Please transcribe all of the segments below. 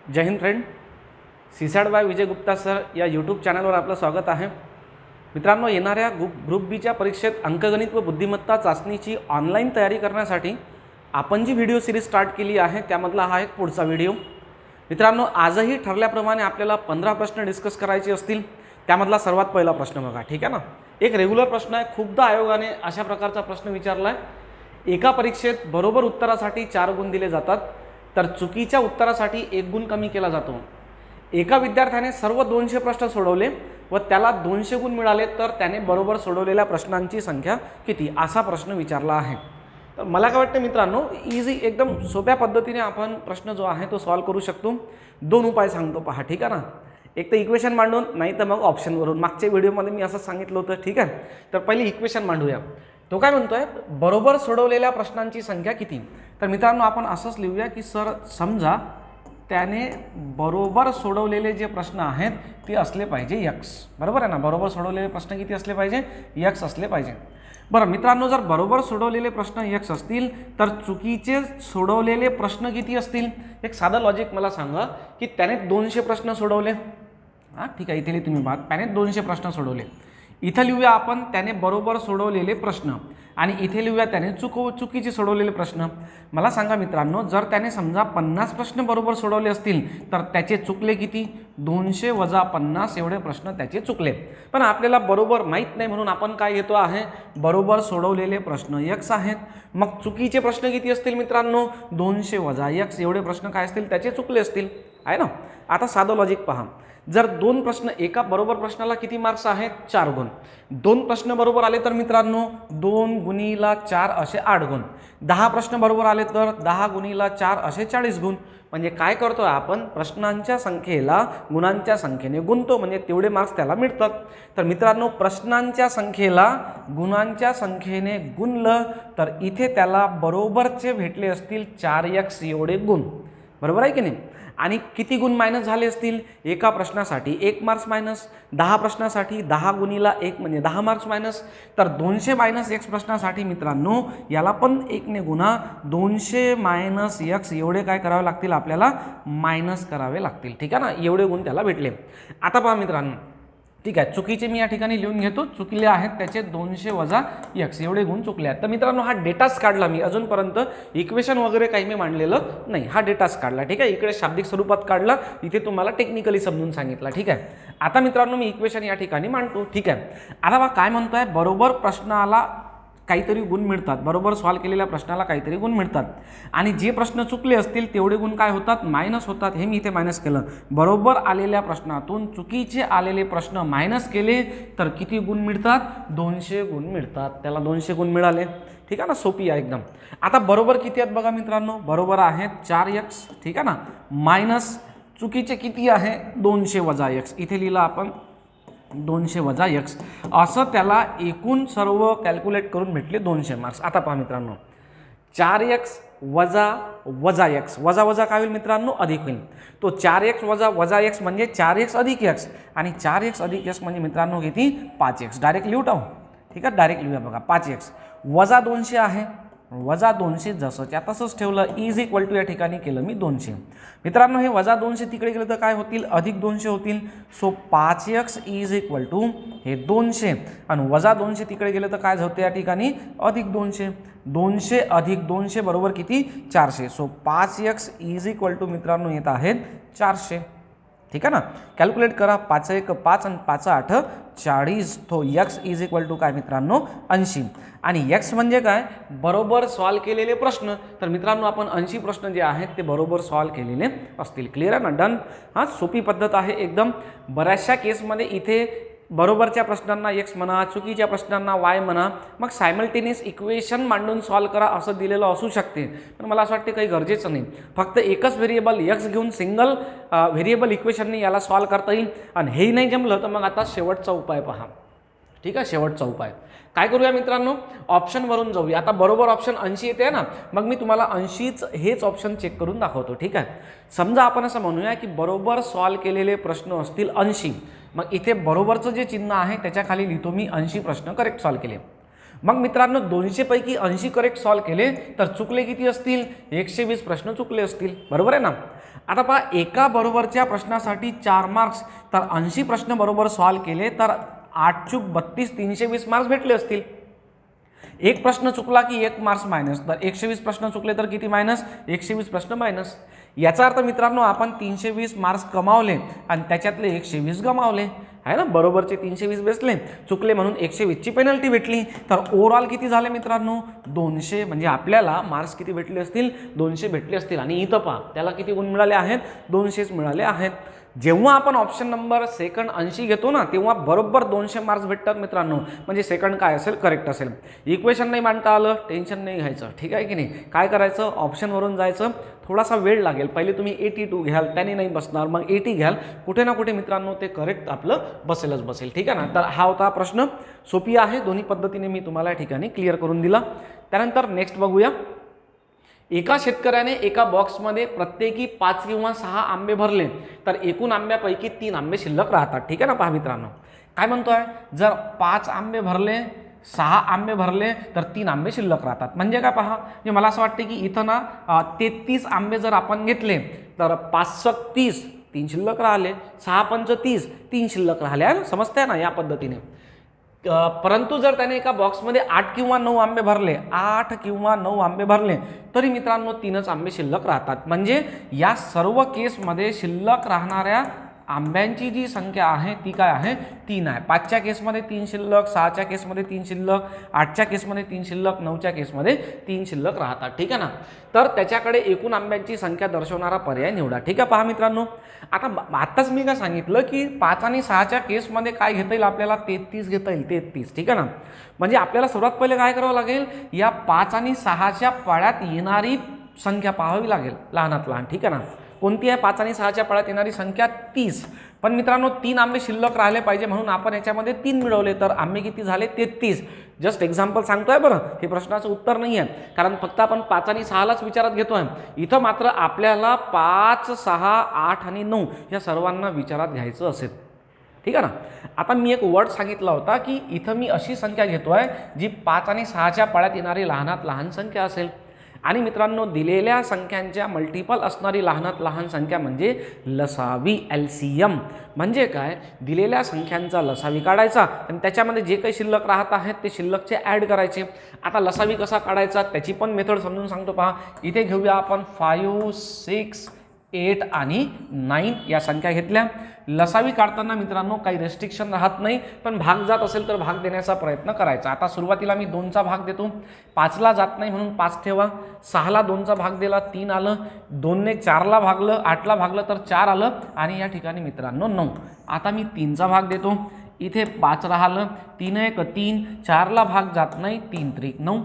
जय Hind friend, सीसॅड bye विजय Gupta sir या YouTube चॅनलवर आपलं स्वागत आहे. मित्रांनो, येणाऱ्या ग्रुप बीच्या परीक्षेत अंकगणित व बुद्धिमत्ता चाचणीची ऑनलाईन तयारी करण्यासाठी आपण जी व्हिडिओ सिरीज स्टार्ट केली आहे त्यामधला हा एक पुढचा व्हिडिओ. मित्रांनो, आजही ठरल्याप्रमाणे आपल्याला 15 प्रश्न डिस्कस करायचे असतील. त्यामधला सर्वात पहिला प्रश्न बघा, ठीक आहे ना. एक रेग्युलर प्रश्न आहे, खूपदा आयोगाने अशा प्रकारचा प्रश्न विचारला आहे. एका परीक्षेत बरोबर उत्तरासाठी 4 गुण दिले जातात, तर चुकीच्या उत्तरासाठी 1 गुण कमी केला जातो. एका विद्यार्थ्याने सर्व 200 प्रश्न सोडवले व त्याला 200 गुण मिळाले, तर त्याने बरोबर सोडवलेल्या प्रश्नांची संख्या किती, असा प्रश्न विचारला आहे. तर मला काय वाटतं मित्रांनो, इझी एकदम सोप्या पद्धतीने आपण प्रश्न जो आहे तो सॉल्व करू शकतो. 2 उपाय सांगतो पहा, ठीक आहे ना. एक तर इक्वेशन मांडून, नाही तर मग ऑप्शनवरून. मागच्या व्हिडिओमध्ये मी असं सांगितलं होतं, ठीक आहे. तर पहिले इक्वेशन मांडूया. तो काय म्हणतोय, बरोबर सोडवलेल्या प्रश्नांची संख्या किती. तर मित्रांनो, आपण असंच लिहूया की सर, समजा त्याने बरोबर सोडवलेले जे प्रश्न आहेत ते असले पाहिजे x. बरोबर आहे ना. बरोबर सोडवलेले प्रश्न किती असले पाहिजे, x असले पाहिजे. बरं मित्रांनो, जर बरोबर सोडवलेले प्रश्न x असतील तर चुकीचे सोडवलेले प्रश्न किती असतील. एक साधं लॉजिक मला सांगा की त्याने 200 प्रश्न सोडवले. हां, ठीक आहे. इथे तुम्ही पाहा, त्याने 200 प्रश्न सोडवले. इथं लिहूया आपण त्याने बरोबर सोडवलेले प्रश्न, आणि इथे लिहूया त्याने चुकीचे सोडवलेले प्रश्न. मला सांगा मित्रांनो, जर त्याने समजा 50 प्रश्न बरोबर सोडवले असतील तर त्याचे चुकले किती, 200 वजा 50 एवढे प्रश्न त्याचे चुकले. पण आपल्याला बरोबर माहीत नाही म्हणून आपण काय घेतो आहे, बरोबर सोडवलेले प्रश्न x आहेत. मग चुकीचे प्रश्न किती असतील मित्रांनो, 200 वजा x एवढे प्रश्न काय असतील, त्याचे चुकले असतील, आहे ना. आता साधं लॉजिक पहा. जर 2 प्रश्न, एका बरोबर प्रश्नाला किती मार्क्स आहेत, 4 गुण. 2 प्रश्न बरोबर आले तर मित्रांनो 2 गुणीला 4 असे 8 गुण. 10 प्रश्न बरोबर आले तर 10 गुणीला 4 असे 40 गुण. म्हणजे काय करतोय आपण, प्रश्नांच्या संख्येला गुणांच्या संख्येने गुणतो, म्हणजे तेवढे मार्क्स त्याला मिळतात. तर मित्रांनो, प्रश्नांच्या संख्येला गुणांच्या संख्येने गुणलं तर इथे त्याला बरोबरचे भेटले असतील 4x एवढे गुण. बरोबर आहे की नाही. आणि किती गुण मायनस झाले असतील, एका प्रश्नासाठी 1 मार्क्स मायनस, 10 प्रश्नासाठी 10 गुणीला 1 म्हणजे 10 मार्क्स मायनस. तर 200 मायनस x प्रश्नासाठी मित्रांनो याला पण 1 ने गुणा, 200 मायनस x एवढे काय करावे लागतील, आपल्याला मायनस करावे लागतील, ठीक आहे ना. एवढे गुण त्याला भेटले. आता पहा मित्रांनो, ठीक आहे, चुकीचे मी या ठिकाणी लिहून घेतो. चुकले आहेत त्याचे 200 वजा x एवढे गुण चुकले आहेत. तर मित्रांनो, हा डेटाच काढला मी. अजूनपर्यंत इक्वेशन वगैरे काही मी मांडलेलं नाही, हा डेटाच काढला, ठीक आहे. इकडे शाब्दिक स्वरूपात काढला, इथे तुम्हाला टेक्निकली समजून सांगितलं, ठीक आहे. आता मित्रांनो, मी इक्वेशन या ठिकाणी मांडतो, ठीक आहे. आता बघा काय म्हणतोय, बरोबर प्रश्नाला काहीतरी गुण मिळतात, बरोबर सॉल्व केलेल्या प्रश्नाला काहीतरी गुण मिळतात, आणि जे प्रश्न चुकले असतील तेवढे गुण काय होतात, मायनस होतात. हे मी इथे मायनस केलं. बरोबर आलेल्या प्रश्नातून चुकीचे आलेले प्रश्न मायनस केले तर किती गुण मिळतात, 200 गुण मिळतात. त्याला 200 गुण मिळाले, ठीक आहे ना. सोपी आहे एकदम. आता बरोबर किती आहेत बघा मित्रांनो, बरोबर आहेत 4x, ठीक आहे ना, मायनस चुकीचे किती आहे, 200 वजा x. इथे लिहिलं आपण 200 वजा x, असं त्याला एकूण सर्व कॅल्क्युलेट करून भेटले 200 मार्क्स. आता पहा मित्रांनो, 4x वजा वजा x, वजा वजा काय होईल मित्रांनो, अधिक होईल. तो 4x वजा वजा x म्हणजे 4x अधिक x, आणि 4x अधिक x म्हणजे मित्रांनो किती, 5x. डायरेक्ट लिहू टाकू, ठीक आहे, डायरेक्ट लिहूया बघा. 5x वजा 200 आहे, वजा 200 जसंच्या तसंच ठेवलं, इज इक्वल टू या ठिकाणी केलं मी 200. मित्रांनो, हे वजा 200 तिकडे गेलं तर काय होतील, अधिक 200 होतील. So 5x is equal to हे 200, आणि वजा 200 तिकडे गेलं तर काय होते या ठिकाणी, अधिक 200. 200 अधिक 200 बरोबर किती, 400. So 5x is equal to मित्रांनो येत आहेत 400, ठीक आहे ना. कॅल्क्युलेट करा, 5 1 5 आणि 5 8 40. तो x इज इक्वल टू काय मित्रांनो, 80. आणि x म्हणजे काय, बरोबर सॉल्व केलेले प्रश्न. तर मित्रांनो, आपण 80 प्रश्न जे आहेत ते बरोबर सॉल्व केलेले असतील. क्लिअर आहे ना, डन. हां, सोपी पद्धत आहे एकदम. बऱ्याचशा केसमध्ये इथे बरोबरच्या प्रश्नांना x म्हणा, चुकीच्या प्रश्नांना y म्हणा, मग सायमल्टेनियस इक्वेशन मांडून सॉल्व करा असं दिलेलं असू शकते. पण मला असं वाटते काही गरजेचं नाही. फक्त एकच व्हेरिएबल x घेऊन सिंगल व्हेरिएबल इक्वेशनने याला सॉल्व करता येईल. आणि हेही नाही जमलं तर मग आता शेवटचा उपाय पहा, ठीक आहे. शेवटचा उपाय काय करूया मित्रांनो, ऑप्शनवरून जाऊया. आता बरोबर ऑप्शन 80 येते ना, मग मी तुम्हाला 80च हेच ऑप्शन चेक करून दाखवतो, ठीक आहे. समजा आपण असं म्हणूया की बरोबर सॉल्व केलेले प्रश्न असतील 80, मग इथे बरोबरचं जे चिन्ह आहे त्याच्या खाली लिहितो मी 80 प्रश्न करेक्ट सॉल्व केले. मग मित्रांनो 200 पैकी 80 करेक्ट सॉल्व्ह केले तर चुकले किती असतील? 120 प्रश्न चुकले असतील, बरोबर आहे ना. आता पहा, एका बरोबरच्या प्रश्नासाठी 4 मार्क्स, तर 80 प्रश्न बरोबर सॉल्व्ह केले तर 8 चूक 32, 320 मार्क्स भेटले असतील. एक प्रश्न चुकला की 1 मार्क्स मायनस, तर 120 प्रश्न चुकले तर किती मायनस? 120 प्रश्न मायनस. याचा अर्थ मित्रांनो आपण 320 मार्क्स कमावले आणि त्याच्यातले 120 गमावले आहे ना. बरोबरचे 320 बसले, चुकले म्हणून 120ची पेनल्टी भेटली. तर ओव्हरऑल किती झाले मित्रांनो? 200. म्हणजे आपल्याला मार्क्स किती भेटले असतील? 200 भेटले असतील. आणि इथं पहा, त्याला किती गुण मिळाले आहेत? 200च मिळाले आहेत. जेव्हा आपण ऑप्शन नंबर सेकंड 80 घेतो ना, तेव्हा बरोबर 200 मार्क्स भेटतात मित्रांनो. म्हणजे सेकंड काय असेल? करेक्ट असेल. इक्वेशन नाही मांडता आलं, टेन्शन नाही घ्यायचं, ठीक आहे की नाही. काय करायचं? ऑप्शनवरून जायचं. थोडासा वेळ लागेल, पहिले तुम्ही 82 घ्याल, त्याने नाही बसणार, मग 80 घ्याल, कुठे ना कुठे मित्रांनो ते करेक्ट आपलं बसेलच बसेल, ठीक आहे ना. तर हा होता प्रश्न. सोपी आहे, दोन्ही पद्धतीने मी तुम्हाला या ठिकाणी क्लिअर करून दिला. त्यानंतर नेक्स्ट बघूया. एका शेतकऱ्याने एका बॉक्समध्ये प्रत्येकी 5 किंवा 6 आंबे भरले तर एकूण आंब्यापैकी 3 आंबे शिल्लक राहतात, ठीक आहे ना. पहा मित्रांनो, काय म्हणतोय? जर 5 आंबे भरले, 6 आंबे भरले तर 3 आंबे शिल्लक राहतात. म्हणजे काय? पहा, म्हणजे मला असं वाटते की इथं ना 33 आंबे जर आपण घेतले तर 5 30, 3 शिल्लक राहिले, 6 30, 3 शिल्लक राहिले आहे ना. समजते ना या पद्धतीने. परंतु जर त्याने एका बॉक्समध्ये 8 किंवा 9 आंबे भरले, 8 किंवा 9 आंबे भरले तरी मित्रांनो 3च आंबे शिल्लक राहतात. म्हणजे या सर्व केसमध्ये शिल्लक राहणाऱ्या आंब्यांची जी संख्या आहे ती काय आहे? 3 आहे. 5च्या केसमध्ये 3 शिल्लक, 6च्या केसमध्ये 3 शिल्लक, 8च्या केसमध्ये 3 शिल्लक, 9च्या केसमध्ये 3 शिल्लक राहतात, ठीक आहे ना. तर त्याच्याकडे एकूण आंब्यांची संख्या दर्शवणारा पर्याय निवडा, ठीक आहे. पहा मित्रांनो, आताच मी काय सांगितलं की 5 आणि 6च्या केसमध्ये काय घेता येईल आपल्याला? 33 घेता येईल, 33, ठीक आहे ना. म्हणजे आपल्याला सर्वात पहिले काय करावं लागेल? या 5 आणि 6च्या पाळ्यात येणारी संख्या पाहावी लागेल, लहानात लहान, ठीक आहे ना. कोणती आहे? 5 आणि 6च्या पाळ्यात येणारी संख्या 30. पण मित्रांनो 3 आंबे शिल्लक राहिले पाहिजे म्हणून आपण याच्यामध्ये 3 मिळवले तर आंबे किती झाले? 33. जस्ट एक्झाम्पल सांगतोय बरं, हे प्रश्नाचं उत्तर नाही आहे, कारण फक्त आपण 5 आणि 6लाच विचारात घेतोय. इथं मात्र आपल्याला 5, 6, 8 आणि 9 या सर्वांना विचारात घ्यायचं असेल, ठीक आहे ना. आता मी एक वर्ड सांगितला होता की इथं मी अशी संख्या घेतोय जी 5 आणि 6च्या पाळ्यात येणारी लहानात लहान संख्या असेल. आणि मित्रांनो दिलेल्या संख्यांच्या मल्टिपल असणारी लहानात लहान संख्या म्हणजे लसावी, LCM. म्हणजे काय? दिलेल्या संख्यांचा लसावी काढायचा आणि त्याच्यामध्ये जे काही शिल्लक राहत आहेत ते शिल्लकचे ॲड करायचे. आता लसावी कसा काढायचा त्याची पण मेथड समजून सांगतो. पहा, इथे घेऊया आपण 5, 6, 8 आणि 9 या संख्या घेतल्या. लसावी काढताना मित्रांनो काही रेस्ट्रिक्शन राहत नाही, पण भाग जात असेल तर भाग देण्याचा प्रयत्न करायचा. आता सुरुवातीला मी 2चा भाग देतो, 5ला जात नाही म्हणून 5 ठेवा. 6ला 2चा भाग दिला, 3 आलं. 2ने 4ला भागलं, 8ला भागलं तर 4 आलं. आणि या ठिकाणी मित्रांनो 9. आता मी 3चा भाग देतो, इथे 5 राहिलं, 3 1 3, 4ला भाग जात नाही, 3 3 9.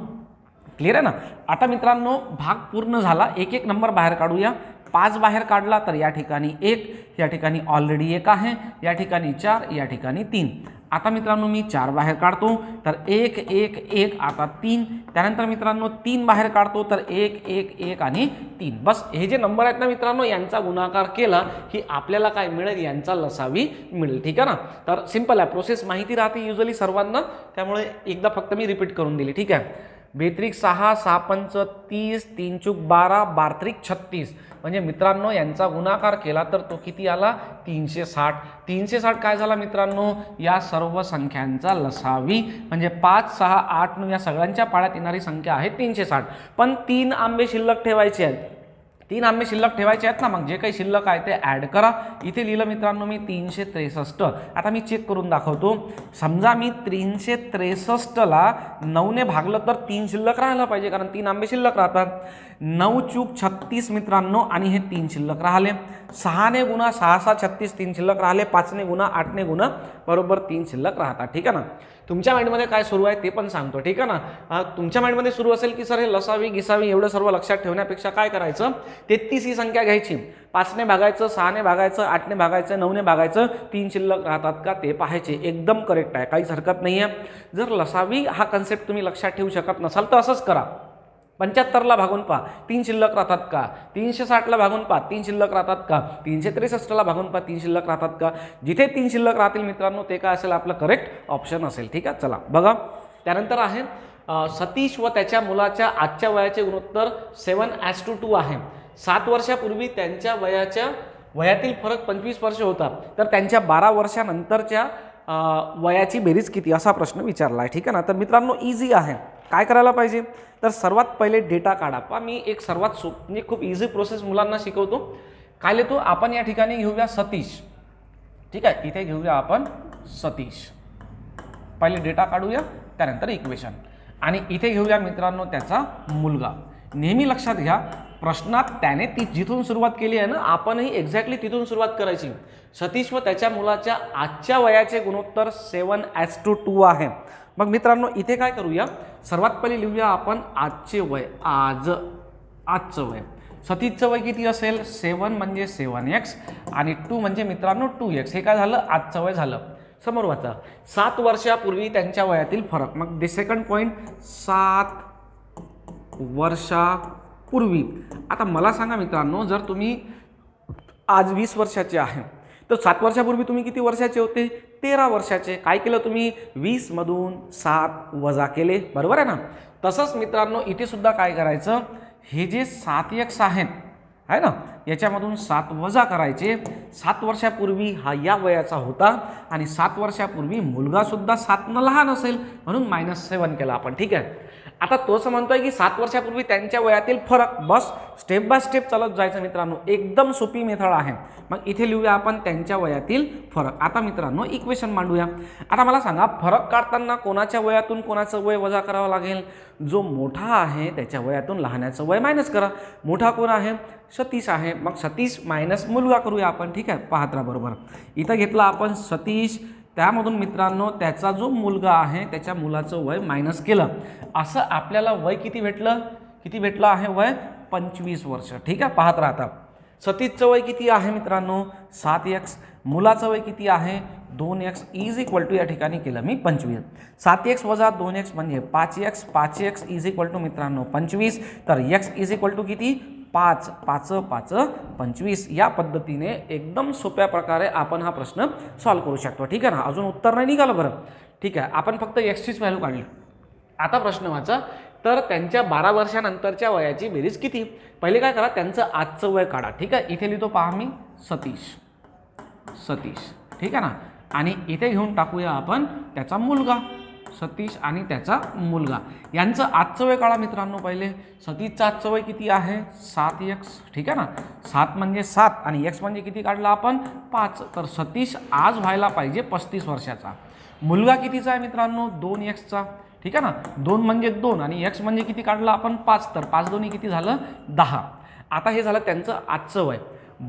क्लिअर आहे ना. आता मित्रांनो भाग पूर्ण झाला, एक एक नंबर बाहेर काढूया. 5 बाहेर काढला तर या ठिकाणी 1, या ठिकाणी ऑलरेडी 1 आहे, या ठिकाणी 4, या ठिकाणी 3. आता मित्रांनो मी 4 बाहेर काढतो तर 1 1 1, आता 3. त्यानंतर मित्रांनो 3 बाहेर काढतो तर 1 1 1 आणि 3. बस हे जे नंबर आहेत ना मित्रांनो यांचा गुणाकार केला की आपल्याला काय मिळेल? यांचा लसावी मिळेल, ठीक आहे ना. तर सिंपल आहे, प्रोसेस माहिती राहते युजली सर्वांना, त्यामुळे एकदा फक्त मी रिपीट करून दिली, ठीक आहे. 2 6, 6 5 30, 3 चूक 12, 12 36. म्हणजे मित्रांनो यांचा गुणाकार केला तर तो किती आला? 360. 360 काय झाला मित्रांनो? या सर्व संख्यांचा लसावी. म्हणजे 5, 6, 8, 9 या सगळ्यांच्या पाळ्यात येणारी संख्या आहे 360. पण 3 आंबे शिल्लक ठेवायचे आहेत. 3 आंबे शिल्लक ठेवायचे आहेत ना, मग जे काही शिल्लक आहे ते ॲड करा. इथे लिहिलं मित्रांनो मी 363. आता मी चेक करून दाखवतो. समजा मी 363ला 9ने भागलं तर 3 शिल्लक राहायला पाहिजे, कारण 3 आंबे शिल्लक राहतात. 9 चूक 36 मित्रांनो, आणि हे 3 शिल्लक राहिले. 6ने गुणा 6 6 36, 3 शिल्लक राहिले. 5ने गुणा 8ने गुणा बरोबर 3 शिल्लक राहतात, ठीक आहे ना. तुमच्या माइंडमध्ये काय सुरू आहे ते पण सांगतो, ठीक आहे ना. तुमच्या माइंडमध्ये सुरू असेल की सर हे लसावी गिसावी एवढं सर्व लक्षात ठेवण्यापेक्षा काय करायचं? 33 ही संख्या घ्यायची, 5ने भागायचं, 6ने भागायचं, 8ने भागायचं, 9ने भागायचं, 3 शिल्लक राहतात का ते पाहायचे. एकदम करेक्ट आहे, काहीच हरकत नाही आहे. जर लसावी हा कन्सेप्ट तुम्ही लक्षात ठेवू शकत नसाल तर असंच करा. 75ला भागून पहा 3 शिल्लक राहतात का? 360ला भागून पहा 3 शिल्लक राहतात का? 363ला भागून पहा 3 शिल्लक राहतात का? जिथे 3 शिल्लक राहतील मित्रांनो ते काय असेल? आपलं करेक्ट ऑप्शन असेल, ठीक आहे. चला बघा. त्यानंतर आहे सतीश व त्याच्या मुलाच्या आजच्या वयाचे गुणोत्तर 7:2 आहे. 7 वर्षापूर्वी त्यांच्या वयातील फरक 25 वर्ष होता, तर त्यांच्या 12 वर्षानंतरच्या वयाची बेरीज किती असा प्रश्न विचारला आहे. ठीक आहे ना. तर मित्रांनो इझी आहे. काय करायला पाहिजे, तर सर्वात पहिले डेटा काढा. पहा मी एक सर्वात म्हणजे खूप इझी प्रोसेस मुलांना शिकवतो. काय लिहितो आपण या ठिकाणी घेऊया सतीश. ठीक आहे, इथे घेऊया आपण सतीश. पहिले डेटा काढूया, त्यानंतर इक्वेशन, आणि इथे घेऊया मित्रांनो त्याचा मुलगा. नेहमी लक्षात घ्या, प्रश्नात त्याने जिथून सुरुवात केली आहे ना, आपणही एक्झॅक्टली तिथून सुरुवात करायची. सतीश व त्याच्या मुलाच्या आजच्या वयाचे गुणोत्तर 7:2 आहे. मग मित्रांनो इथे काय करूया, सर्वात पहिले लिहूया आपण आजचे वय. आजचं वय. सतीशचं वय किती असेल, 7 म्हणजे 7x आणि 2 म्हणजे मित्रांनो 2x. हे काय झालं, आजचं वय झालं. समोर वाचा 7 वर्षापूर्वी त्यांच्या वयातील फरक. मग सेकंड पॉईंट 7 वर्षापूर्वी. आता मला सांगा मित्रांनो, जर तुम्ही आज 20 वर्षाचे आहे, तर 7 वर्षापूर्वी तुम्ही किती वर्षाचे होते, 13 वर्षाचे. काय केलं तुम्ही, 20 मधून 7 वजा केले, बरोबर आहे ना. तसंच मित्रांनो इथे सुद्धा काय करायचं, हे जे 7x आहे ना, याच्यामधून 7 वजा करायचे. 7 वर्षापूर्वी हा या वयाचा होता आणि 7 वर्षापूर्वी मुलगा सुद्धा 7 लहान असेल, म्हणून -7 केला आपण. ठीक आहे. आता तो असं म्हणतोय की 7 वर्षापूर्वी त्यांच्या वयातील फरक. बस स्टेप बाय स्टेप चालत जायचं मित्रांनो, एकदम सोपी मेथड आहे. मग इथे लिहूया आपण त्यांच्या वयातील फरक. आता मित्रांनो इक्वेशन मांडूया. आता मला सांगा, फरक काढताना कोणाच्या वयातून कोणाचं वय वजा करावं लागेल, जो मोठा आहे त्याच्या वयातून लहानाचं वय मायनस करा. मोठा कोण आहे, सतीश आहे. मग सतीश मायनस मुलगा करूया आपण. ठीक आहे, पाहत राहा बरोबर. इथं घेतला आपण सतीश, त्यामधून मित्रांनो त्याचा जो मुलगा आहे त्याच्या मुलाचं वय मायनस केलं. असं आपल्याला वय किती भेटलं आहे, वय 25 वर्ष. ठीक आहे, पाहत राहता. सतीशचं वय किती आहे मित्रांनो, 7x. मुलाचं वय किती आहे, 2x इज इक्वल टू, या ठिकाणी केलं मी 25. 7x वजा 2x म्हणजे 5x. 5x is equal to मित्रांनो 25. तर x इज इक्वल टू किती, 5. 5 5 25. या पद्धतीने एकदम सोप्या प्रकारे आपण हा प्रश्न सॉल्व्ह करू शकतो. ठीक आहे ना. अजून उत्तर नाही निघालं बरं. ठीक आहे, आपण फक्त एक्सचीच व्हॅल्यू काढली. आता प्रश्न वाचा, तर त्यांच्या 12 वर्षानंतरच्या वयाची बेरीज किती. पहिले काय करा, त्यांचं आजचं वय काढा. ठीक आहे, इथे लिहितो पहा मी सतीश. ठीक आहे ना. आणि इथे घेऊन टाकूया आपण त्याचा मुलगा, सतीश आणि त्याचा मुलगा. यांचं आजचं वय काढा मित्रांनो. पहिले सतीशचं आजचं वय किती आहे, 7x. ठीक आहे ना. 7 म्हणजे 7 आणि x म्हणजे किती काढला आपण, 5. तर सतीश आज व्हायला पाहिजे 35 वर्षाचा. मुलगा कितीचा आहे मित्रांनो, 2x. ठीक आहे ना. 2 म्हणजे 2 आणि x म्हणजे किती काढला आपण, 5. तर 5 2 किती झालं, 10. आता हे झालं त्यांचं आजचं वय.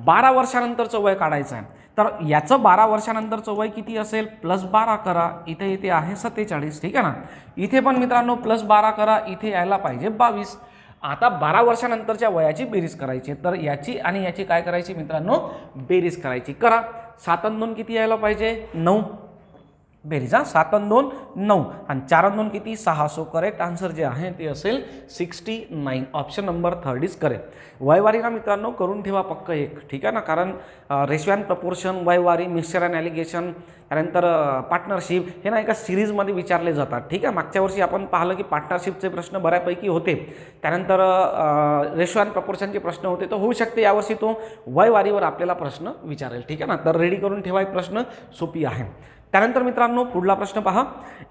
12 वर्षानंतरचं वय काढायचं आहे. तर याचं 12 वर्षानंतरचं वय किती असेल, +12 करा. इथे इथे आहे 47. ठीक आहे ना. इथे पण मित्रांनो +12 करा, इथे यायला पाहिजे 22. आता 12 वर्षानंतरच्या वयाची बेरीज करायची. तर याची आणि याची काय करायची मित्रांनो, बेरीज करायची. करा. 7 आणि 2 किती यायला पाहिजे, 9. बेरीज 7 आणि 2 9 आणि 4 आणि 2 किती, 6. सो करेक्ट आन्सर जे आहे ते असेल 69. Option number 3 is correct. वयवारी ना मित्रांनो करून ठेवा पक्क एक. ठीक आहे ना. कारण रेशिओ अँड प्रपोर्शन, वयवारी, मिक्सचर अँड ॲलिगेशन, त्यानंतर पार्टनरशिप, हे ना एका सिरीजमध्ये विचारले जातात. ठीक आहे. मागच्या वर्षी आपण पाहिलं की पार्टनरशिपचे प्रश्न बऱ्यापैकी होते, त्यानंतर रेशिओ अँड प्रपोर्शनचे प्रश्न होते. तर होऊ शकते यावर्षी तो वयवारीवर आपल्याला प्रश्न विचारेल. ठीक आहे ना. तर रेडी करून ठेवा, एक प्रश्न सोपी आहे. त्यानंतर मित्रांनो पुढला प्रश्न पहा.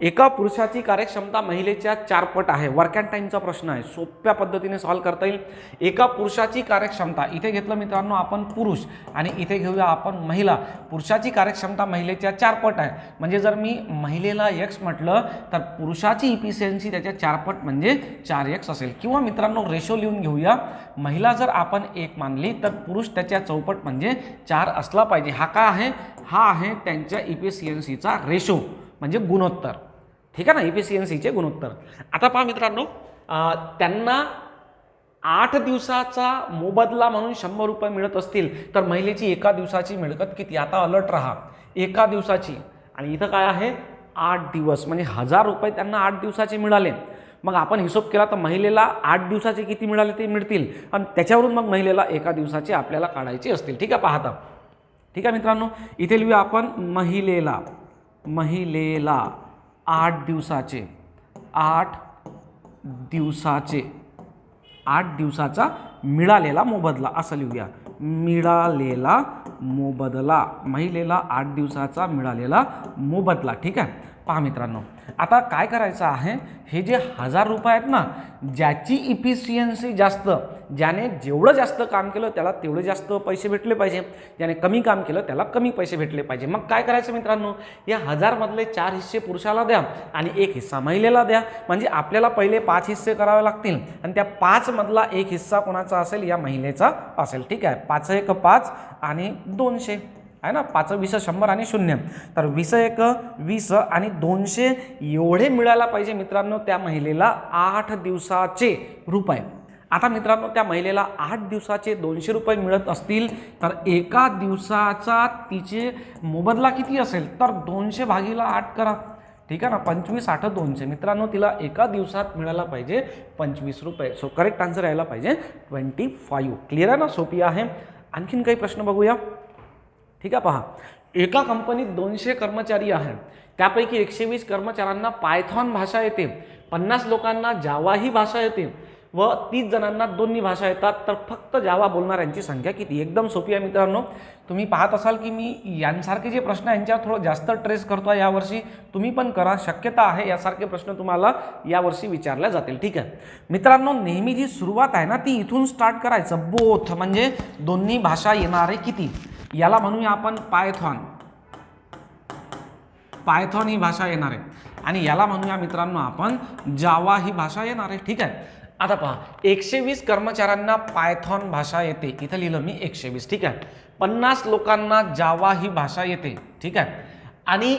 एका पुरुषाची कार्यक्षमता महिलेच्या 4 पट आहे. वर्क अँड टाईमचा प्रश्न आहे, सोप्या पद्धतीने सॉल्व्ह करता येईल. एका पुरुषाची कार्यक्षमता, इथे घेतलं मित्रांनो आपण पुरुष आणि इथे घेऊया आपण महिला. पुरुषाची कार्यक्षमता महिलेच्या 4 पट आहे. म्हणजे जर मी महिलेला x म्हटलं तर पुरुषाची इफिशियन्सी त्याच्या 4 पट म्हणजे 4x असेल. किंवा मित्रांनो रेशो लिहून घेऊया. महिला जर आपण 1 मानली तर पुरुष त्याच्या चौपट म्हणजे 4 असला पाहिजे. हा काय आहे, हा आहे त्यांच्या इफिशियन्सीचा रेशो म्हणजे गुणोत्तर. ठीक आहे ना, इफिशियन्सीचे गुणोत्तर. आता पहा मित्रांनो, त्यांना 8 दिवसाचा मोबदला म्हणून 100 रुपये मिळत असतील तर महिलेची एका दिवसाची मिळकत किती. आता अलर्ट राहा, एका दिवसाची आणि इथं काय आहे 8 दिवस म्हणजे 1000 रुपये त्यांना 8 दिवसाचे मिळाले. मग आपण हिशोब केला तर महिलेला 8 दिवसाचे किती मिळाले ते मिळतील आणि त्याच्यावरून मग महिलेला एका दिवसाचे आपल्याला काढायचे असतील. ठीक आहे, पाहता. ठीक आहे मित्रांनो, इथे लिहूया आपण महिलेला 8 दिवसाचे 8 दिवसाचे, 8 दिवसाचा मिळालेला मोबदला असं लिहूया. मिळालेला मोबदला, महिलेला 8 दिवसाचा मिळालेला मोबदला. ठीक आहे. पहा मित्रांनो, आता काय करायचं आहे, हे जे 1000 रुपये आहेत ना, ज्याची इफिशियन्सी जास्त, ज्याने जेवढं जास्त काम केलं त्याला तेवढे जास्त पैसे भेटले पाहिजे, ज्याने कमी काम केलं त्याला कमी पैसे भेटले पाहिजे. मग काय करायचं मित्रांनो, या 1000 मधले 4 हिस्से पुरुषाला द्या आणि 1 हिस्सा महिलेला द्या. म्हणजे आपल्याला पहिले 5 हिस्से करावे लागतील आणि त्या 5 मधला 1 हिस्सा कोणाचा असेल, या महिलेचा असेल. ठीक आहे. 5 1 5 आणि 200 आहे ना, 5 20 100 आणि 0, तर 20 1 20 आणि 200 एवढे मिळायला पाहिजे मित्रांनो त्या महिलेला 8 दिवसाचे रुपये. आता मित्रांनो, त्या महिलेला 8 दिवसाचे 200 रुपये मिळत असतील तर एका दिवसाचा तिचे मोबदला किती असेल, तर 200 भागीला 8 करा. ठीक आहे ना, 25 8 200. मित्रांनो, तिला एका दिवसात मिळायला पाहिजे 25 रुपये. सो करेक्ट आन्सर यायला पाहिजे 25. क्लिअर आहे ना, सोपी आहे. आणखीन काही प्रश्न बघूया. ठीक आहे. पहा, एका कंपनीत 200 कर्मचारी आहेत, त्यापैकी 120 कर्मचाऱ्यांना पायथॉन भाषा येते, 50 लोकांना जावा ही भाषा येते व 30 जणांना दोन्ही भाषा येतात, तर फक्त जावा बोलणाऱ्यांची संख्या किती. एकदम सोपी आहे मित्रांनो. तुम्ही पाहत असाल की मी यांसारखे जे प्रश्न यांच्यावर थोडं जास्त ट्रेस करतो यावर्षी, तुम्ही पण करा, शक्यता आहे यासारखे प्रश्न तुम्हाला यावर्षी विचारले जातील. ठीक आहे मित्रांनो, नेहमी जी सुरुवात आहे ना ती इथून स्टार्ट करायचं. बोथ म्हणजे दोन्ही भाषा येणारे किती, याला म्हणूया आपण पायथॉन, पायथॉन ही भाषा येणार आहे, आणि याला म्हणूया मित्रांनो आपण जावा ही भाषा येणार आहे. ठीक आहे. आता पहा, 120 कर्मचाऱ्यांना पायथॉन भाषा येते, इथं लिहिलं मी 120. ठीक आहे. 50 लोकांना जावा ही भाषा येते. ठीक आहे. आणि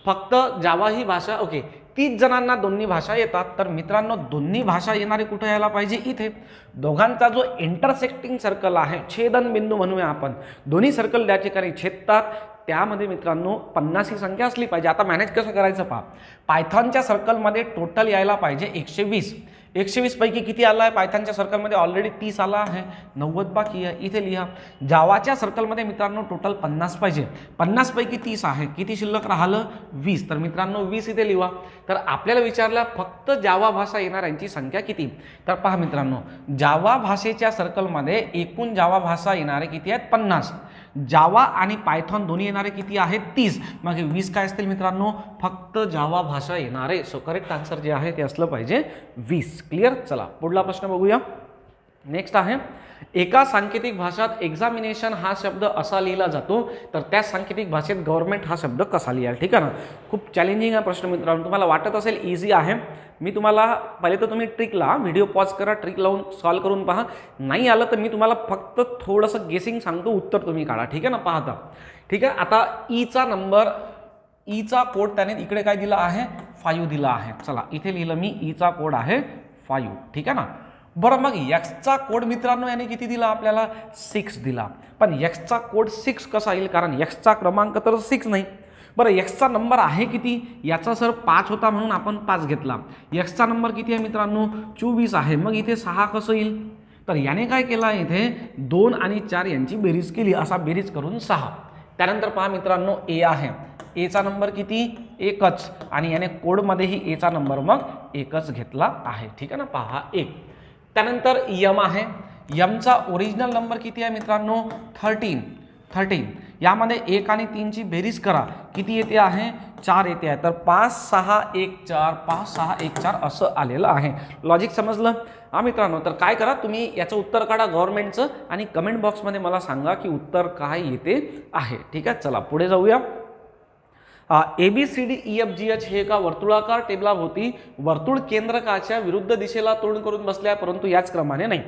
फक्त जावा ही भाषा, ओके, 30 जणांना दोन्ही भाषा येतात, तर मित्रांनो दोन्ही भाषा येणारे कुठे यायला पाहिजे, इथे. दोघांचा जो इंटरसेक्टिंग सर्कल आहे, छेदन बिंदू म्हणूया आपण, दोन्ही सर्कल त्या ठिकाणी छेदतात, त्यामध्ये मित्रांनो 50 ही संख्या असली पाहिजे. आता मॅनेज कसं करायचं पहा, पायथॉनच्या सर्कलमध्ये टोटल यायला पाहिजे 120. 120 पैकी किती आला आहे, पायथॉनच्या सर्कलमध्ये ऑलरेडी 30 आला आहे, 90 बाकी आहे, इथे लिहा. जावाच्या सर्कलमध्ये मित्रांनो टोटल 50 पाहिजे, 50 पैकी 30 आहे, किती शिल्लक राहिलं 20, तर मित्रांनो 20 इथे लिहा. तर आपल्याला विचारलं फक्त जावा भाषा येणाऱ्यांची संख्या किती, तर पहा मित्रांनो, जावा भाषेच्या सर्कलमध्ये एकूण जावा भाषा येणारे किती आहेत, 50. जावा आणि पायथॉन दोन्ही येणारे किती आहेत, 30. मग 20 काय असतील मित्रांनो, फक्त जावा भाषा येणारे. सो करेक्ट आन्सर जे आहे ते असलं पाहिजे 20. क्लिअर. चला पुढला प्रश्न बघूया. नेक्स्ट आहे, एका सांकेतिक भाषेत एक्झामिनेशन हा शब्द असा लिहिला जातो, तर त्या सांकेतिक भाषेत गव्हर्नमेंट हा शब्द कसा लिहाल. ठीक आहे ना, खूप चॅलेंजिंग आहे प्रश्न मित्रांनो. तुम्हाला वाटत असेल इझी आहे, मी तुम्हाला पहिले तर तुम्ही ट्रिकला व्हिडिओ पॉज करा, ट्रिक लावून सॉल्व करून पहा. नाही आलं तर मी तुम्हाला फक्त थोडंसं गेसिंग सांगतो, उत्तर तुम्ही काढा. ठीक आहे ना, पाहता. ठीक आहे. आता ईचा नंबर, ईचा कोड त्याने इकडे काय दिला आहे, 5 दिला आहे. चला इथे लिहिलं मी, ईचा कोड आहे 5. ठीक आहे ना. बरं, मग एक्सचा कोड मित्रांनो याने किती दिला आपल्याला, 6 दिला. पण एक्सचा कोड 6 कसा येईल, कारण एक्सचा क्रमांक तर 6 नाही. बरं, एक्सचा नंबर आहे किती, याचा सर 5 होता म्हणून आपण 5 घेतला. एक्सचा नंबर किती आहे मित्रांनो, 24 आहे. मग इथे 6 कसं येईल, तर याने काय केलं, इथे 2 आणि 4 यांची बेरीज केली, असा बेरीज करून 6. त्यानंतर पहा मित्रांनो, ए आहे, एचा नंबर किती, 1च, आणि याने कोडमध्येही एचा नंबर मग 1च घेतला आहे. ठीक आहे ना, पहा 1. त्यानंतर यम आहे, यमचा ओरिजिनल नंबर किती आहे मित्रांनो, 13. यामध्ये 1 आणि 3 ची बेरीज करा, किती येते आहे, 4 येते आहे. तर 5 6 1 4, 5 6 1 4 असं आलेलं आहे. लॉजिक समजलं हा मित्रांनो. तर काय करा, तुम्ही याचं उत्तर काढा गव्हर्नमेंटचं आणि कमेंट बॉक्समध्ये मला सांगा की उत्तर काय येते आहे. ठीक आहे. चला पुढे जाऊया. ABCDEFGH हे एका वर्तुळाकार टेबलाभोवती वर्तुळ केंद्रकाच्या विरुद्ध दिशेला तोंड करून बसले आहे, परंतु याच क्रमाने नाही.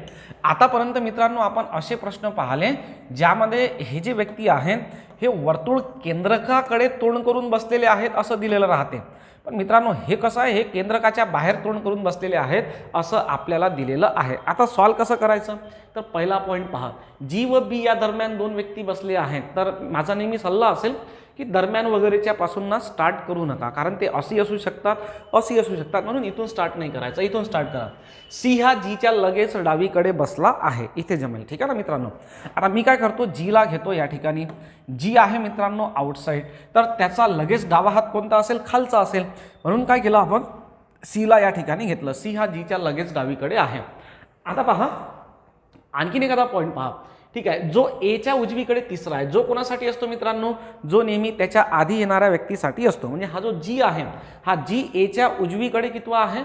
आतापर्यंत मित्रांनो आपण असे प्रश्न पाहिले ज्यामध्ये हे जे व्यक्ती आहेत हे वर्तुळ केंद्रकाकडे तोंड करून बसलेले आहेत असं दिलेलं राहते. पण मित्रांनो हे कसं आहे, हे केंद्रकाच्या बाहेर तोंड करून बसलेले आहेत असं आपल्याला दिलेलं आहे. आता सॉल्व कसं करायचं, तर पहिला पॉईंट पहा, जी व बी या दरम्यान 2 व्यक्ती बसले आहेत. तर माझा नेहमी सल्ला असेल की दरम्यान वगैरेच्या पासून ना स्टार्ट करू नका, कारण ते अशी असू शकतात, अशी असू शकतात, म्हणून इथून स्टार्ट नाही करायचं, इथून स्टार्ट करा. सी हा जीच्या लगेच डावीकडे बसला आहे, इथे जमेल. ठीक आहे ना मित्रांनो. आता मी काय करतो, जीला घेतो या ठिकाणी. जी आहे मित्रांनो आउटसाईड, तर त्याचा लगेच डावा हात कोणता असेल, खालचा असेल, म्हणून काय केलं आपण, सीला या ठिकाणी घेतलं, सी हा जीच्या लगेच डावीकडे आहे. आता पहा आणखीन एखादा पॉईंट पहा. ठीक आहे, जो एच्या उजवीकडे तिसरा आहे, जो कोणासाठी असतो मित्रांनो, जो नेहमी त्याच्या आधी येणाऱ्या व्यक्तीसाठी असतो. म्हणजे हा जो जी आहे, हा जी एच्या उजवीकडे कितवा आहे,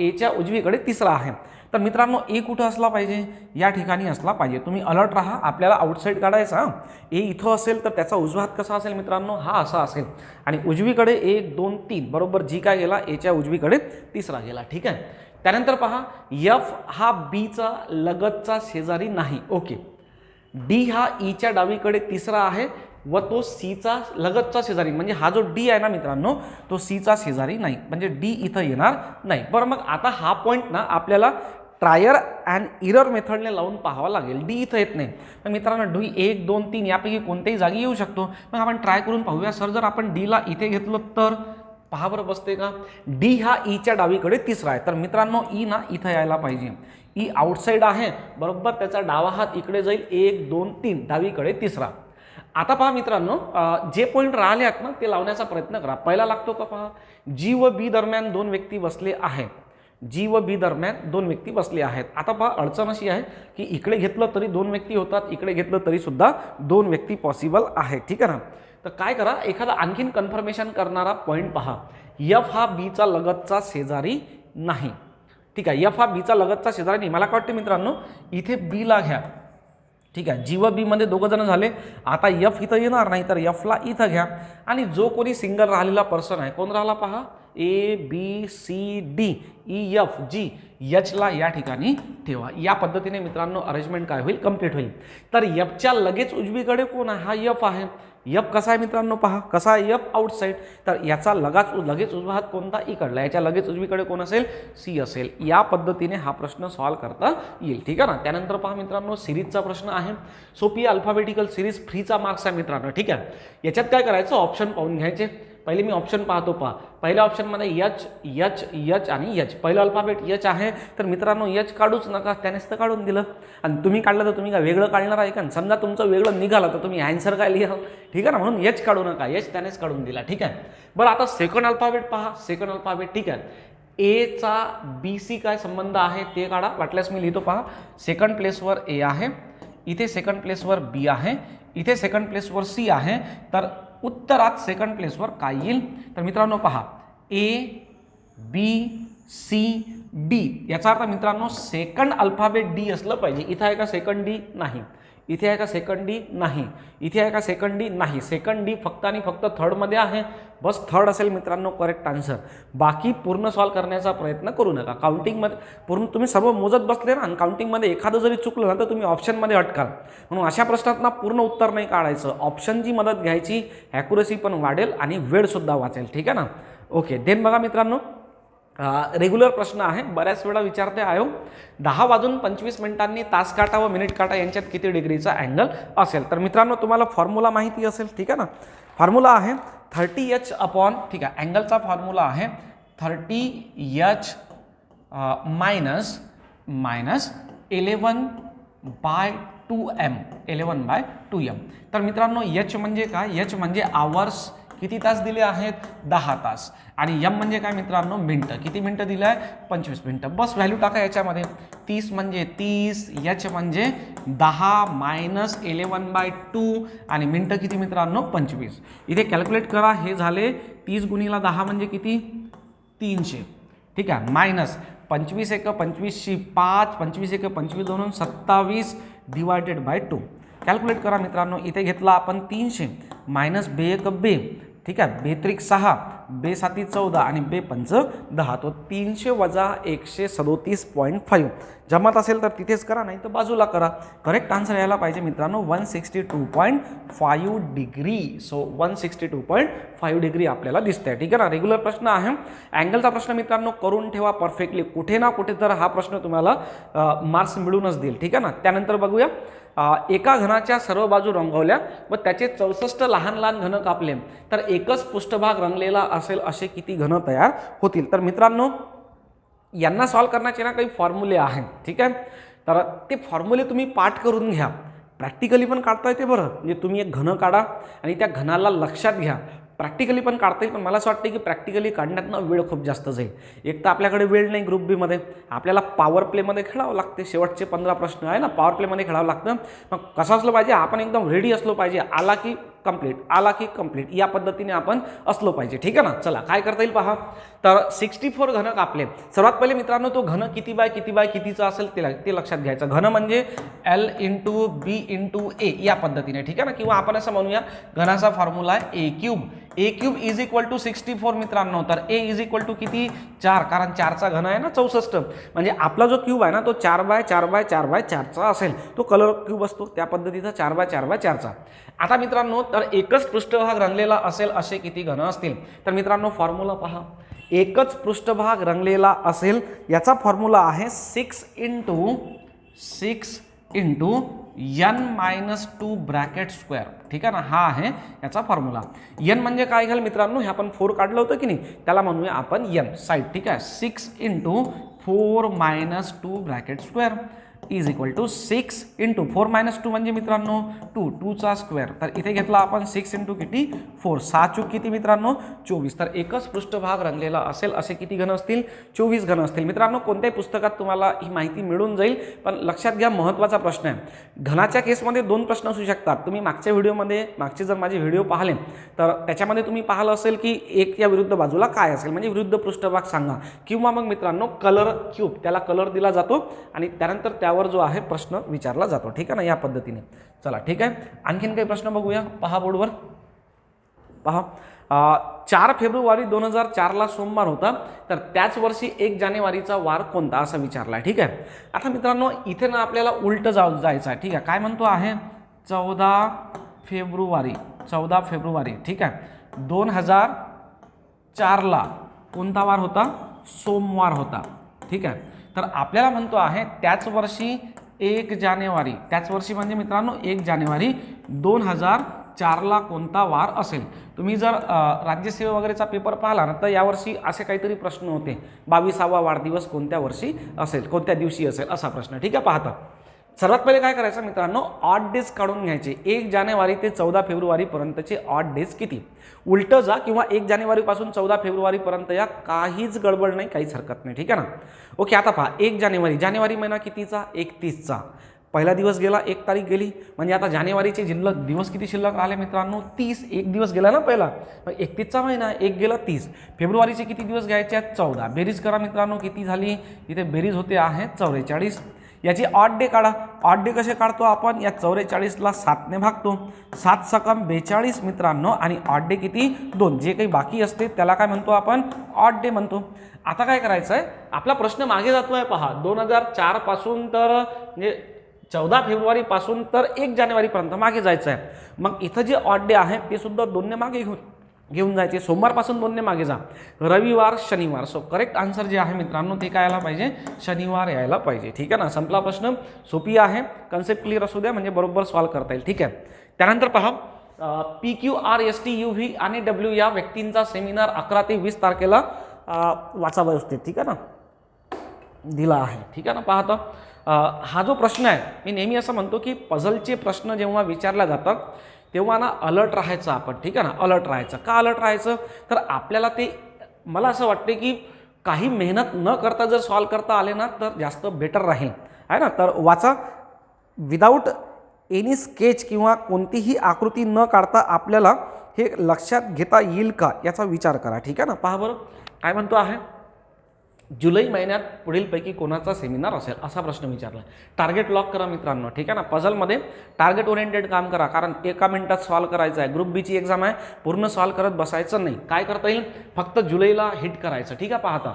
एच्या उजवीकडे तिसरा आहे. तर मित्रांनो ए कुठं असला पाहिजे, या ठिकाणी असला पाहिजे. तुम्ही अलर्ट राहा, आपल्याला आउटसाईड काढायचा. ए इथं असेल तर त्याचा उजवा हात कसा असेल मित्रांनो, हा असा असेल आणि उजवीकडे 1 2 3 बरोबर जी काय गेला, एच्या उजवीकडे तिसरा गेला. ठीक आहे. त्यानंतर पहा एफ हा बीचा लगतचा शेजारी नाही. ओके, डी हा ईच्या डावीकडे तिसरा आहे व तो सीचा लगतचा शेजारी, म्हणजे हा जो डी आहे ना मित्रांनो, तो सीचा शेजारी नाही, म्हणजे डी इथं येणार नाही. बरं, मग आता हा पॉईंट ना आपल्याला ट्रायर अँड इरर मेथडने लावून पाहावा लागेल. डी इथं येत नाही, तर मित्रांनो डी 1 2 3 यापैकी कोणत्याही जागी येऊ शकतो. मग आपण ट्राय करून पाहूया. सर जर आपण डीला इथे घेतलं तर पहा बरं बसते का. डी हा ईच्या डावीकडे तिसरा आहे, तर मित्रांनो ई ना इथं यायला पाहिजे. ई आउटसाईड आहे, बरोबर त्याचा डावा हात इकडे जाईल, 1 2 3 डावीकडे तिसरा. आता पहा मित्रांनो, जे पॉईंट राहिले आहेत ना ते लावण्याचा प्रयत्न करा. पहिला लागतो का पहा, जी व बी दरम्यान 2 व्यक्ती बसले आहेत. जी व बी दरम्यान 2 व्यक्ती बसले आहेत. आता पहा अडचण अशी आहे की इकडे घेतलं तरी 2 व्यक्ती होतात, इकडे घेतलं तरी सुद्धा 2 व्यक्ती पॉसिबल आहे. ठीक आहे ना. तर काय करा, एखादा आणखीन कन्फर्मेशन करणारा पॉईंट पहा. एफ हा बीचा लगतचा शेजारी नाही. ठीक आहे, एफ हा बीचा लगतचा शेजारी नाही. मला काय वाटतं मित्रांनो, इथे बीला घ्या. ठीक आहे, जी व बी मध्ये दोघं जण झाले. आता एफ इथं येणार नाही, तर एफला इथं घ्या आणि जो कोणी सिंगल राहिलेला पर्सन आहे, कोण राहिला पहा, A B C D E F G, एचला या ठिकाणी ठेवा. या पद्धतीने मित्रांनो अरेंजमेंट काय होईल, कंप्लीट होईल. तर एफच्या लगेच उजवीकडे कोण आहे, हा एफ आहे. एफ कसा आहे मित्रांनो, पहा कसा आहे एफ, आउटसाईड. तर याचा लगेच उजवा हात कोणता, इकडला. याच्या लगेच उजवीकडे कोण असेल, सी असेल. या पद्धतीने हा प्रश्न सॉल्व्ह करता येईल. ठीक आहे ना. त्यानंतर पहा मित्रांनो सिरीजचा प्रश्न आहे. सोपी अल्फाबेटिकल सिरीज, फ्रीचा मार्क्स आहे मित्रांनो. ठीक आहे, याच्यात काय करायचं, ऑप्शन पाहून घ्यायचे. पहिले मी ऑप्शन पाहतो. पहा पहिल्या ऑप्शनमध्ये एच एच एच आणि एच. पहिलं अल्फाबेट एच आहे, तर मित्रांनो एच काढूच नका, त्यानेच तर काढून दिलं. आणि तुम्ही काढलं तर तुम्ही काय वेगळं काढणार आहे का. समजा तुमचं वेगळं निघालं तर तुम्ही ॲन्सर काय लिहा. ठीक आहे ना, म्हणून एच काढू नका, एच त्यानेच काढून दिला. ठीक आहे. बरं, आता सेकंड अल्फाबेट पहा. सेकंड अल्फाबेट ठीक आहे, एचा बी सी काय संबंध आहे ते काढा. वाटल्यास मी लिहितो पहा. सेकंड प्लेसवर ए आहे, इथे सेकंड प्लेसवर बी आहे, इथे सेकंड प्लेसवर सी आहे. तर उत्तरात सेकंड प्लेसवर काय येईल, तर मित्रांनो पहा ए बी सी डी. याचा अर्थ मित्रांनो सेकंड अल्फाबेट डी असलं पाहिजे. इथे आहे का सेकंड डी, नाही. इथे आहे का सेकंड डी, नाही. इथे आहे का सेकंड डी, नाही. सेकंड डी फक्त आणि फक्त थर्डमध्ये आहे. बस थर्ड असेल मित्रांनो करेक्ट आन्सर. बाकी पूर्ण सॉल्व करण्याचा प्रयत्न करू नका. काउंटिंगमध्ये पूर्ण तुम्ही सर्व मोजत बसले ना आणि काउंटिंगमध्ये एखादं जरी चुकलं ना तर तुम्ही ऑप्शनमध्ये अटकाल. म्हणून अशा प्रश्नात ना पूर्ण उत्तर नाही काढायचं, ऑप्शनची मदत घ्यायची. ॲक्युरसी पण वाढेल आणि वेळसुद्धा वाचेल. ठीक आहे ना. ओके, देन बघा मित्रांनो रेग्युलर प्रश्न आहे, बऱ्याच वेळा विचारते आयोग. 10 वाजून 25 मिनिटांनी तास काटा व मिनिट काटा यांच्यात किती डिग्रीचा अँगल असेल. तर मित्रांनो तुम्हाला फॉर्म्युला माहिती असेल. ठीक आहे ना. फॉर्म्युला आहे 30h अपॉन, ठीक आहे, अँगलचा फॉर्म्युला आहे 30h मायनस 11/2m 11/2m. तर मित्रांनो एच म्हणजे काय, एच म्हणजे आवर्स. किती तास दिले आहेत, 10 तास. आणि एम म्हणजे काय मित्रांनो, मिनटं. किती मिनटं दिलं आहे, 25 मिनटं. बस व्हॅल्यू टाका याच्यामध्ये. 30 म्हणजे 30, एच म्हणजे 10 मायनस 11/2 आणि मिनटं किती मित्रांनो, 25. इथे कॅल्क्युलेट करा. हे झाले 30 गुणिले 10 म्हणजे किती, 300. ठीक आहे, मायनस 25 एक 25 5, 25 एक 25 2 27 डिवायडेड बाय 2. कॅल्क्युलेट करा मित्रांनो. इथे घेतला आपण 300 मायनस बे एक बे. ठीक आहे, बे त्रिक 6, बे साती 14 आणि बे पंच 10. तो 300 वजा 137.5. जमत असेल तर तिथेच करा, नाही तर बाजूला करा. करेक्ट आन्सर यायला पाहिजे मित्रांनो 162.5 डिग्री. सो 162.5 डिग्री आपल्याला दिसतंय. ठीक आहे ना. रेग्युलर प्रश्न आहे. अँगलचा प्रश्न मित्रांनो करून ठेवा परफेक्टली. कुठे ना कुठे तर हा प्रश्न तुम्हाला मार्क्स मिळूनच देईल. ठीक आहे ना. त्यानंतर बघूया, एका घनाच्या सर्व बाजू रंगवल्या व त्याचे 64 लहान लहान घन कापले तर एकच पृष्ठभाग रंगलेला असेल असे किती घन तयार होतील. तर मित्रांनो यांना सॉल्व करण्याचे ना काही फॉर्म्युले आहेत. ठीक आहे, तर ते फॉर्म्युले तुम्ही पाठ करून घ्या. प्रॅक्टिकली पण काढता येते बरं. म्हणजे तुम्ही एक घन काढा आणि त्या घनाला लक्षात घ्या. प्रॅक्टिकली पण काढता येईल, पण मला असं वाटतं की प्रॅक्टिकली काढण्यातनं वेळ खूप जास्त जाईल. एक तर आपल्याकडे वेळ नाही ग्रुप बीमध्ये, आपल्याला पॉवर प्लेमध्ये खेळावं लागते. शेवटचे 15 प्रश्न आहे ना पॉवर प्लेमध्ये खेळावं लागतं. मग कसं असलं पाहिजे, आपण एकदम रेडी असलो पाहिजे, आला की कंप्लीट या पद्धतीने आपण असलो पाहिजे. ठीक आहे ना. चला काय करता येईल पहा. तर 64 घन कापले. सर्वात पहिले मित्रांनो तो घन किती बाय कितीचा असेल ते लक्षात घ्यायचं. घन म्हणजे L × B × A या पद्धतीने. ठीक आहे ना. किंवा आपण असं म्हणूया घनाचा फॉर्म्युला आहे A³ = 64 मित्रांनो. तर A = किती 4, कारण 4चा घन आहे ना 64. म्हणजे आपला जो क्यूब आहे ना तो 4×4×4×4चा असेल. तो कलर क्यूब असतो त्या पद्धतीचा 4×4×4चा. आता मित्रांनो तर एकच पृष्ठभाग रंगलेला असेल असे किती घन असतील. तर मित्रांनो फॉर्म्युला पहा. एकच पृष्ठभाग रंगलेला असेल याचा फॉर्म्युला आहे 6 × n-2 ब्रॅकेट स्क्वेअर. ठीक आहे ना. हा आहे याचा फॉर्म्युला. n म्हणजे काय घ्याल मित्रांनो, हे आपण 4 काढलं होतं की नाही, त्याला म्हणूया आपण n साईड. ठीक आहे. 6 × 4 - 2 bracket square is equal to 6 × 4 - 2 म्हणजे मित्रांनो 2चा स्क्वेअर. तर इथे घेतला आपण 6 × किती 4. 6 चूक किती मित्रांनो 24. तर एकच पृष्ठभाग रंगलेला असेल असे किती घन असतील 24 घन असतील. मित्रांनो कोणत्याही पुस्तकात तुम्हाला ही माहिती मिळून जाईल, पण लक्षात घ्या महत्त्वाचा प्रश्न आहे. घनाच्या केसमध्ये 2 प्रश्न असू शकतात. तुम्ही मागच्या व्हिडिओमध्ये मागचे जर माझे व्हिडिओ पाहिले तर त्याच्यामध्ये तुम्ही पाहिलं असेल की एक या विरुद्ध बाजूला काय असेल, म्हणजे विरुद्ध पृष्ठभाग सांगा. किंवा मग मित्रांनो कलर क्यूब, त्याला कलर दिला जातो आणि त्यानंतर त्यावर जो आहे प्रश्न विचारला जातो. ठीक आहे ना. या पद्धतीने. चला ठीक आहे. आणखीन काही प्रश्न बघूया. पहा बोर्डवर पहा. 4 फेब्रुवारी 2004ला सोमवार होता, तर त्याच वर्षी 1 जानेवारीचा वार कोणता असा विचारला आहे. ठीक आहे. आता मित्रांनो इथे ना आपल्याला उलट जायचं आहे. ठीक आहे. काय म्हणतो आहे 14 फेब्रुवारी. ठीक आहे. 2004ला कोणता वार होता, सोमवार होता. ठीक आहे. तर आपल्याला म्हणतो आहे त्याच वर्षी 1 जानेवारी, त्याच वर्षी म्हणजे मित्रांनो 1 जानेवारी 2004ला कोणता वार असेल. तुम्ही जर राज्यसेवा वगैरेचा पेपर पाहिला ना तर यावर्षी असे काहीतरी प्रश्न होते. 22वा वाढदिवस कोणत्या वर्षी असेल, कोणत्या दिवशी असेल असा प्रश्न. ठीक आहे. पाहता सर्वात पहिले काय करायचं मित्रांनो, ऑड डेज काढून घ्यायचे. 1 जानेवारी ते 14 फेब्रुवारीपर्यंतचे ऑड डेज किती. उलट जा किंवा 1 जानेवारीपासून 14 फेब्रुवारीपर्यंत या, काहीच गडबड नाही, काहीच हरकत नाही. ठीक आहे ना. ओके. आता पहा 1 जानेवारी महिना कितीचा 31चा. पहिला दिवस गेला, 1 तारीख गेली, म्हणजे आता जानेवारीचे दिवस किती शिल्लक राहिले मित्रांनो 30. एक दिवस गेला ना पहिला, मग 31चा महिना, 1 गेला 30. फेब्रुवारीचे किती दिवस घ्यायचे आहेत 14. बेरीज करा मित्रांनो किती झाली, इथे बेरीज होते आहे 44. याची ऑड डे काढा. ऑड डे कसे काढतो आपण, या 44ला 7ने भागतो. 7 सकम 42 मित्रांनो, आणि ऑड डे किती 2. जे काही बाकी असते त्याला काय म्हणतो आपण, ऑड डे म्हणतो. आता काय करायचं आहे, आपला प्रश्न मागे जातोय पहा 2004 पासून, तर म्हणजे 14 फेब्रुवारीपासून तर 1 जानेवारीपर्यंत मागे जायचं आहे. मग इथं जे ऑड डे आहे ते सुद्धा 2ने मागे घेऊन जायचे. सोमवारपासून 2ने मागे जा, रविवार शनिवार. सो करेक्ट आन्सर जे आहे मित्रांनो ते काय यायला पाहिजे, शनिवार यायला पाहिजे. ठीक आहे ना. संपला प्रश्न. सोपी आहे, कन्सेप्ट क्लिअर असू द्या म्हणजे बरोबर सॉल्व करता येईल. ठीक आहे. त्यानंतर पहा PQRST UV आणि W या व्यक्तींचा सेमिनार 11 ते 20 तारखेला वाचा व्यवस्थित. ठीक आहे ना, दिला आहे. ठीक आहे ना. पाहता हा जो प्रश्न आहे, मी नेहमी असं म्हणतो की पझलचे प्रश्न जेव्हा विचारल्या जातात तेव्हा ना अलर्ट राहायचं आपण. ठीक आहे ना. अलर्ट राहायचं. का अलर्ट राहायचं, तर आपल्याला ते, मला असं वाटते की काही मेहनत न करता जर सॉल्व करता आले ना तर जास्त बेटर राहील, आहे ना. तर वाचा विदाऊट एनी स्केच किंवा कोणतीही आकृती न काढता आपल्याला हे लक्षात घेता येईल का याचा विचार करा. ठीक आहे ना. पहा बरं काय म्हणतो आहे, जुलै महिन्यात पुढीलपैकी कोणाचा सेमिनार असेल असा प्रश्न विचारला. टार्गेट लॉक करा मित्रांनो. ठीक आहे ना. पझलमध्ये टार्गेट ओरिएंटेड काम करा, कारण 1 मिनिटात सॉल्व करायचं आहे. ग्रुप बीची एक्झाम आहे, पूर्ण सॉल्व करत बसायचं नाही. काय करता येईल, फक्त जुलैला हिट करायचं. ठीक आहे. पाहता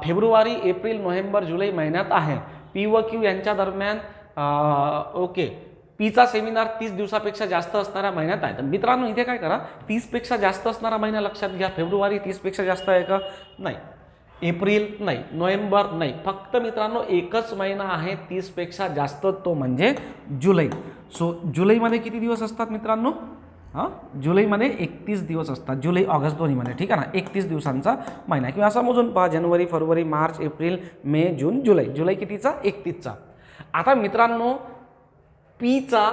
फेब्रुवारी एप्रिल नोव्हेंबर जुलै महिन्यात आहे. P व Q यांच्या दरम्यान ओके पीचा सेमिनार 30 दिवसापेक्षा जास्त असणाऱ्या महिन्यात आहे. तर मित्रांनो इथे काय करा, 30पेक्षा जास्त असणारा महिना लक्षात घ्या. फेब्रुवारी 30पेक्षा जास्त आहे का, नाही. एप्रिल नाही, नोव्हेंबर नाही, फक्त मित्रांनो एकच महिना आहे 30पेक्षा जास्त, तो म्हणजे जुलै. सो जुलैमध्ये किती दिवस असतात मित्रांनो, जुलैमध्ये 31 दिवस असतात. जुलै ऑगस्ट दोन्हीमध्ये. ठीक आहे ना. 31 दिवसांचा महिना, किंवा असं मोजून पहा जानेवारी फरवरी मार्च एप्रिल मे जून जुलै. जुलै कितीचा 31चा. आता मित्रांनो पीचा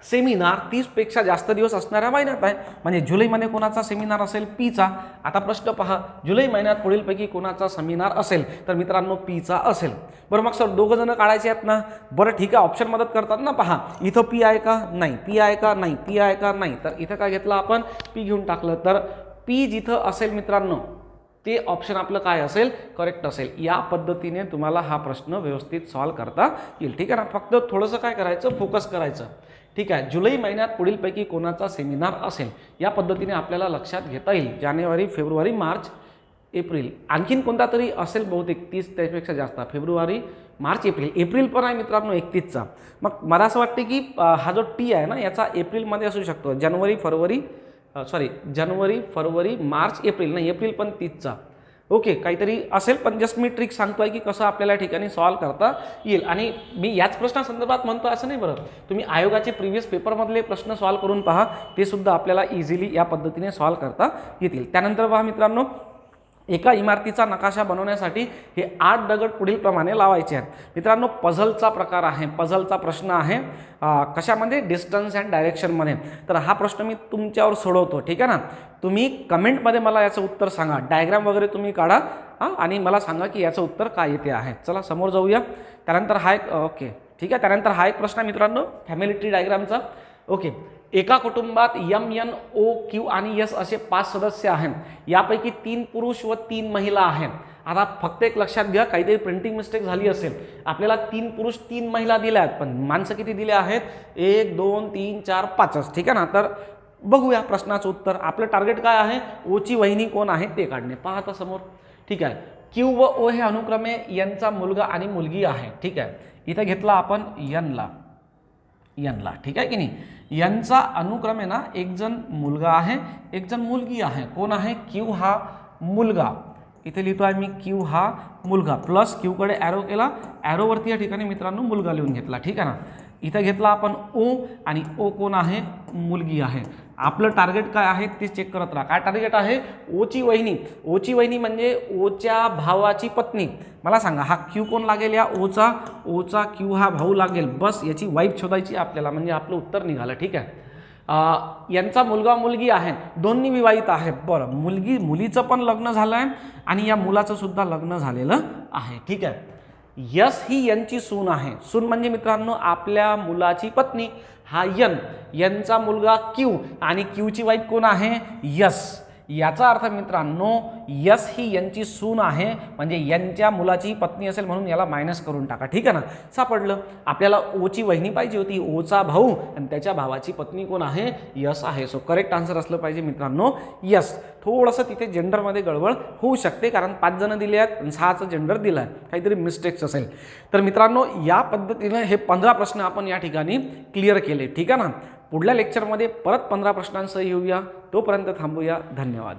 सेमिनार 30पेक्षा जास्त दिवस असणाऱ्या महिन्यात आहे, म्हणजे जुलैमध्ये कोणाचा सेमिनार असेल? पीचा. आता प्रश्न पहा, जुलै महिन्यात पुढीलपैकी कोणाचा सेमिनार असेल? तर मित्रांनो पीचा असेल. बरं मग सर दोघं जण काढायचे आहेत ना? बरं ठीक आहे, ऑप्शन मदत करतात ना. पहा इथं पी आहे का? नाही. पी आहे का? नाही. पी आहे का? नाही. तर इथं काय घेतलं आपण? पी घेऊन टाकलं. तर पी जिथं असेल मित्रांनो ते ऑप्शन आपलं काय असेल? करेक्ट असेल. या पद्धतीने तुम्हाला हा प्रश्न व्यवस्थित सॉल्व्ह करता येईल. ठीक आहे ना. फक्त थोडंसं काय करायचं? फोकस करायचं. ठीक आहे. जुलै महिन्यात पुढीलपैकी कोणाचा सेमिनार असेल? या पद्धतीने आपल्याला लक्षात घेता येईल. जानेवारी, फेब्रुवारी, मार्च, एप्रिल. आणखीन कोणता तरी असेल बहुतेक 30 त्यापेक्षा जास्त. February, March, April. एप्रिल पण आहे मित्रांनो 31चा. मग मला असं वाटते की हा जो टी आहे ना याचा एप्रिलमध्ये असू शकतो. जानेवारी, फरवरी, मार्च, एप्रिल. नाही, एप्रिल पण 30चा. ओके, काहीतरी असेल, पण जस्ट मी ट्रिक सांगतोय की कसं आपल्याला या ठिकाणी सॉल्व्ह करता येईल. आणि मी याच प्रश्नासंदर्भात म्हणतो असं नाही बरं. तुम्ही आयोगाचे प्रिव्हियस पेपरमधले प्रश्न सॉल्व्ह करून पहा, ते सुद्धा आपल्याला इझिली या पद्धतीने सॉल्व्ह करता येतील. त्यानंतर पहा मित्रांनो, एका इमारतीचा नकाशा बनवण्यासाठी हे 8 दगड पुढील प्रमाणे लावायचे आहेत. मित्रांनो पझलचा प्रकार आहे, पझलचा प्रश्न आहे. कशामध्ये? डिस्टन्स अँड डायरेक्शनमध्ये. तर हा प्रश्न मी तुमच्यावर सोडवतो. ठीक आहे ना. तुम्ही कमेंटमध्ये मला याचं उत्तर सांगा, डायग्राम वगैरे तुम्ही काढा आणि मला सांगा की याचं उत्तर काय येते आहे. चला समोर जाऊया. त्यानंतर हा एक ओके ठीक आहे. त्यानंतर हा एक प्रश्न आहे मित्रांनो फॅमिली ट्री डायग्रामचा. ओके, एका कुटुंबात एम, एन, ओ, क्यू आणि एस असे 5 सदस्य आहेत. यापैकी 3 पुरुष व 3 महिला आहेत. आता फक्त एक लक्षात घ्या, काहीतरी प्रिंटिंग मिस्टेक झाली असेल. आपल्याला 3 पुरुष 3 महिला दिल्या आहेत, पण माणसं किती दिले आहेत? 1, 2, 3, 4, 5च. ठीक आहे ना. तर बघूया प्रश्नाचं उत्तर. आपलं टार्गेट काय आहे? ओची वहिनी कोण आहे ते काढणे. पहा आता समोर. ठीक आहे. क्यू व ओ हे अनुक्रमे यांचा मुलगा आणि मुलगी आहे. ठीक आहे. इथं घेतला आपण यनला. ठीक आहे की नाही. यांचा अनुक्रमे ना एक जण मुलगा आहे, एक जण मुलगी आहे. कोण आहे? क्यू हा मुलगा. इथे लिहितो आहे मी क्यू हा मुलगा, प्लस क्यू कडे ॲरो केला, ॲरोवरती या ठिकाणी मित्रांनो मुलगा लिहून घेतला. ठीक आहे ना. इथं घेतला आपण ओ, आणि ओ कोण आहे? मुलगी आहे. आपलं टार्गेट काय आहे ते चेक करत राहा. काय टार्गेट आहे? ओची वहिनी. ओची वहिनी म्हणजे ओच्या भावाची पत्नी. मला सांगा हा क्यू कोण लागेल? या ओचा क्यू हा भाऊ लागेल. बस याची वाईफ शोधायची आपल्याला, म्हणजे आपलं उत्तर निघालं. ठीक आहे. यांचा मुलगा मुलगी आहे, दोन्ही विवाहित आहे. बरं, मुलीचं पण लग्न झालं आहे आणि या मुलाचं सुद्धा लग्न झालेलं आहे. ठीक आहे. यस ही यांची सून आहे. सून म्हणजे मित्रांनो आपल्या मुलाची पत्नी. हा यांचा मुलगा क्यू आणि क्यूची वाईफ कोण आहे? यस. याचा अर्थ मित्रांनो यस ही यांची सून आहे, म्हणजे यांच्या मुलाची पत्नी असेल म्हणून याला मायनस करून टाका. ठीक आहे ना. सापडलं. आपल्याला ओची वहिनी पाहिजे होती, ओचा भाऊ, आणि त्याच्या भावाची पत्नी कोण आहे? यस आहे. सो करेक्ट आन्सर असलं पाहिजे मित्रांनो यस. थोडंसं तिथे जेंडरमध्ये गडबड होऊ शकते, कारण 5 जण दिले आहेत आणि 6चं जेंडर दिलं आहे, काहीतरी मिस्टेक्स असेल. तर मित्रांनो या पद्धतीने हे 15 प्रश्न आपण या ठिकाणी क्लिअर केले. ठीक आहे ना. पुढल्या लेक्चरमध्ये परत 15 प्रश्नांसह येऊया. तोपर्यंत थांबूया. धन्यवाद.